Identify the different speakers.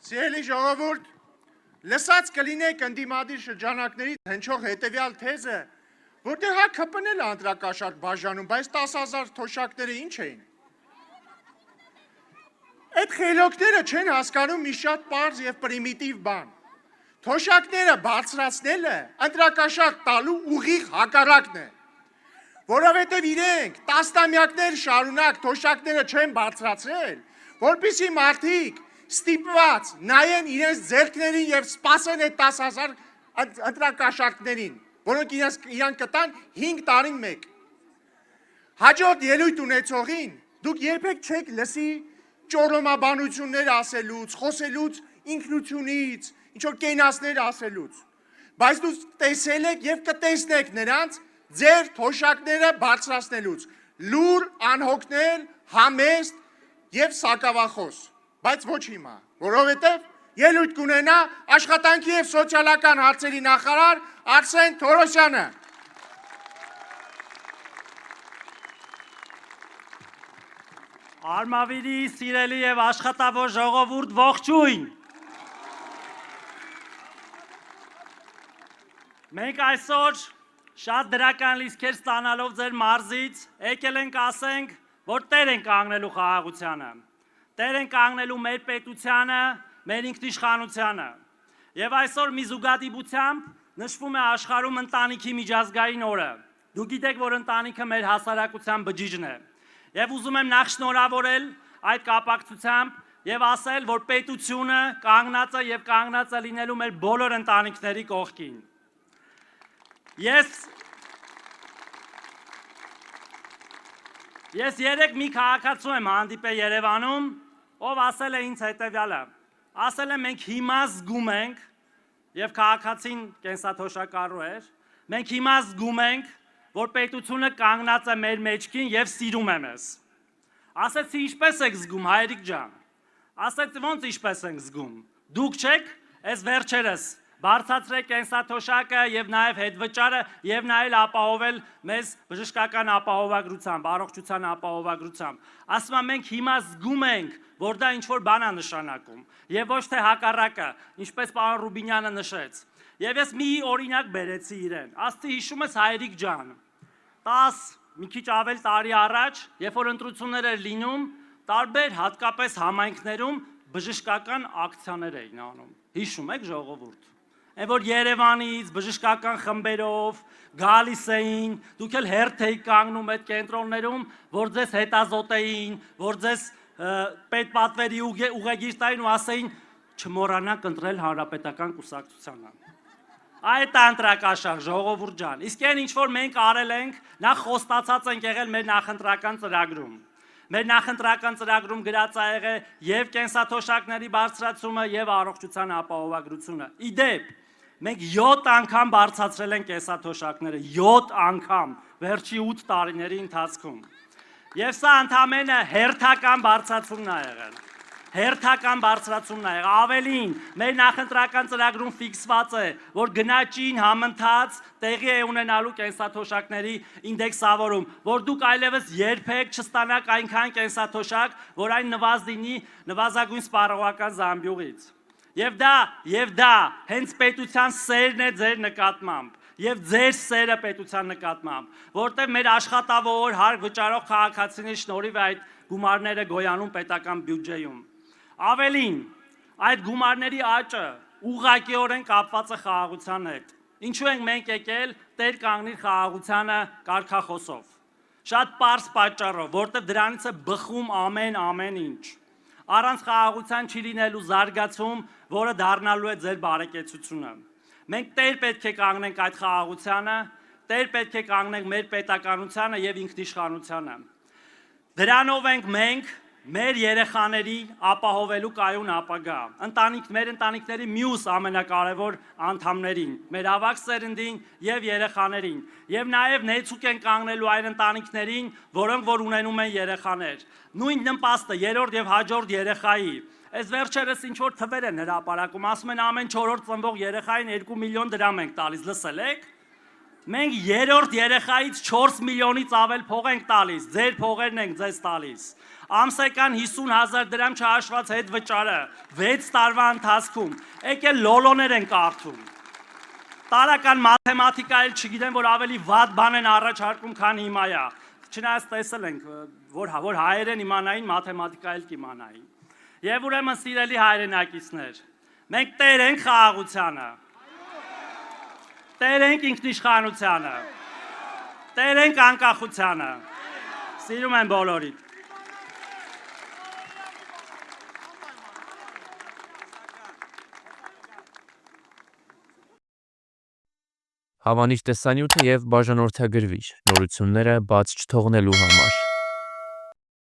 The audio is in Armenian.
Speaker 1: Սիրելի ժողովուրդ, լսած կլինեք ընդդիմադիր շրջանակներից հնչող հետևյալ թեզը, որտեղ հա ԿՊՆ-ն է ընտրակաշառք բաժանում, բայց 10,000 թոշակները ինչ էին։ Այդ խելոքները չեն հասկանում մի շատ պարզ եւ պրիմիտիվ բան։ Թոշակները բարձրացնելը ընտրակաշառք տալու ուղիղ հակառակն է, որովհետեւ իրենք տասնամյակներ շարունակ թոշակները չեն բարձրացրել, որպեսզի մարդիկ ստիպված նայեն իրենց ձեռքներին եւ սպասեն այդ 10,000 ընտրակաշառքներին, որոնք իրանք կտան 5 տարին մեկ։ Հաջորդ ելույթ ունեցողին դուք երբեք չեք լսի ճորոմաբանություններ ասելուց, խոսելուց ինքնությունից, ինչ-որ կենացներ ասելուց, բայց դուք տեսել եք եւ կտեսնեք նրանց ձեր թոշակները բարձրացնելուց, լուր, անհոգնել, համեստ եւ սակավախոս, բայց ոչ հիմա, որովհետեւ ելույթ կունենա աշխատանքի եւ սոցիալական հարցերի նախարար Արսեն Թորոսյանը։
Speaker 2: Արմավիրի սիրելի եւ աշխատավոր ժողովուրդ ողջույն։ Մենք այսօր շատ դրական լիցքեր ստանալով ձեր մարզից եկել ենք ասենք, որ տեր ենք կանգնելու խաղաղությանը, տեր ենք կանգնելու մեր պետությանը, մեր ինքնիշխանությանը։ Եվ այսօր մի զուգադիպությամբ նշվում է աշխարհում ընտանիքի միջազգային օրը։ Դուք գիտեք, որ ընտանիքը մեր հասարակության բջիջն է։ Եվ ուզում եմ նախ շնորհավորել այդ կապակցությամբ եւ ասել, որ պետությունը կանգնած է եւ կանգնած է լինելու մեր բոլոր ընտանիքների կողքին։ Ես երեք մի քաղաքացու եմ հանդիպել Երևանում, ով ասել է ինձ հետևյալը. ասել է մենք հիմա զգում ենք, եւ քաղաքացին կենսաթոշակառու էր, մենք հիմա զգում ենք, որ պետությունը կանգնած է մեր մեջքին եւ սիրում է մեզ։ Ասեցի ինչպես եք զգում, հայրիկ ջան։ Ասեցի ոնց ինչպես ենք զգում։ Դուք չեք, այս վերջերս բարձրացրեք կենսաթոշակը եւ նաեւ հետվճարը եւ նաեւ ապահովել մեզ բժշկական ապահովագրությամբ, առողջության ապահովագրությամբ։ Ասում եմ մենք հիմա զգում ենք, որ դա ինչ-որ բան է նշանակում եւ ոչ թե հակառակը, ինչպես պարոն Ռուբինյանը նշեց։ Եվ ես մի օրինակ բերեցի իրեն։ Ասացի հիշում ես հայրիկ ջան, 10 մի քիչ ավել տարի առաջ, երբ որ ընտրություններ էր լինում, տարբեր հատկապես համայնքներում բժշկական ակցիաներ էին անում։ Հիշում եք ժողովուրդ։ Այն որ Երևանից բժշկական խմբերով գալիս էին, դուք էլ հերթ էիք կանգնում այդ կենտրոններում, որ ձեզ հետազոտեին, որ ձեզ պետպատվերի ուղեգիր տային ու ասեին չմոռանաք ընտրել հանրապետական կուսակցությանը։ Այդ ընտրակաշառք ժողովուրդ ջան։ Իսկ այն ինչ որ մենք արել ենք, նախ խոստացած ենք եղել մեր նախընտրական ծրագրում։ Մեր նախընտրական ծրագրում գրած է եղել եւ կենսաթոշակների բարձրացումը եւ առողջության ապահովագրությունը։ Իդեպ մենք 7 անգամ բարձրացրել ենք կենսաթոշակները, 7 անգամ վերջի 8 տարիների ընթացքում։ Եվ սա ընդամենը հերթական բարձրացումն է եղել։ Հերթական բարձրացումն է եղել։ Ավելին, մեր նախընտրական ծրագրում ֆիքսված է, որ գնաճին համընթաց տեղի է ունենալու կենսաթոշակների ինդեքսավորում, որ դուք այլևս երբեք չստանաք այնքան կենսաթոշակ, որ այն նվազդինի նվազագույն սպառողական զամբյուղից։ Եվ դա հենց պետության սերն է ձեր նկատմամբ, եւ ձեր սերը պետության նկատմամբ, որտեղ մեր աշխատավոր հարկ վճարող քաղաքացիների շնորհիվ այդ գումարները գոյանում պետական բյուջեում։ Ավելին, այդ գումարների աճը ուղղակիորեն կապված է խաղաղության հետ։ Ինչու ենք մենք եկել տեր կանգնիր խաղաղությանը կարգախոսով։ Շատ պարզ պատճառով, որտեղ դրանից է բխում ամեն ինչ։ Առանց խաղաղության չի լինելու զարգացում, որը դառնալու է ձեր բարեկեցությունը։ Մենք տեր պետք է կանգնենք այդ խաղաղությանը, տեր պետք է կանգնենք մեր պետականությանը եւ ինքնիշխանությանը։ Դրանով ենք մենք մեր երեխաների ապահովելու կայուն ապագա, մեր ընտանիքների մյուս ամենակարևոր անդամներին, մեր ավագ սերնդին եւ երեխաներին, եւ նաեւ ներծուկ են կանգնելու այն ընտանիքներին, որոնք որ ունենում են երեխաներ։ Նույն նպաստը երրորդ եւ հաջորդ երեխայի։ Այս վերջերս ինչ որ թվեր են հրապարակում, ասում են ամեն 4-րդ ծնվող երեխային 2 միլիոն դրամ ենք տալիս, լսել եք։ Մենք երրորդ երեխայից 4 միլիոնից ավել փող ենք տալիս, ձեր փողերն ենք ձեզ տալիս։ ամսական 50,000 դրամ չհաշված հետ վճարը 6 տարվա ընթացքում, եկել լոլոներ են կարդում։ Տարական մաթեմատիկա էլ չգիտեմ, որ ավելի վատ բան են առաջարկում, քան հիմա է։ Չնայած տեսել ենք, որ հայերեն իմանային, մաթեմատիկա էլ կիմանային։ Եվ ուրեմն սիրելի հայրենակիցներ, մենք տեր ենք խաղաղությանը, տեր ենք ինքնիշխանությանը, տեր ենք անկախությանը, սիրում եմ բոլորիդ։
Speaker 3: Հավանիր տեսանյութը և բաժանորդագրվիր նորությունները բաց չթողնելու համար։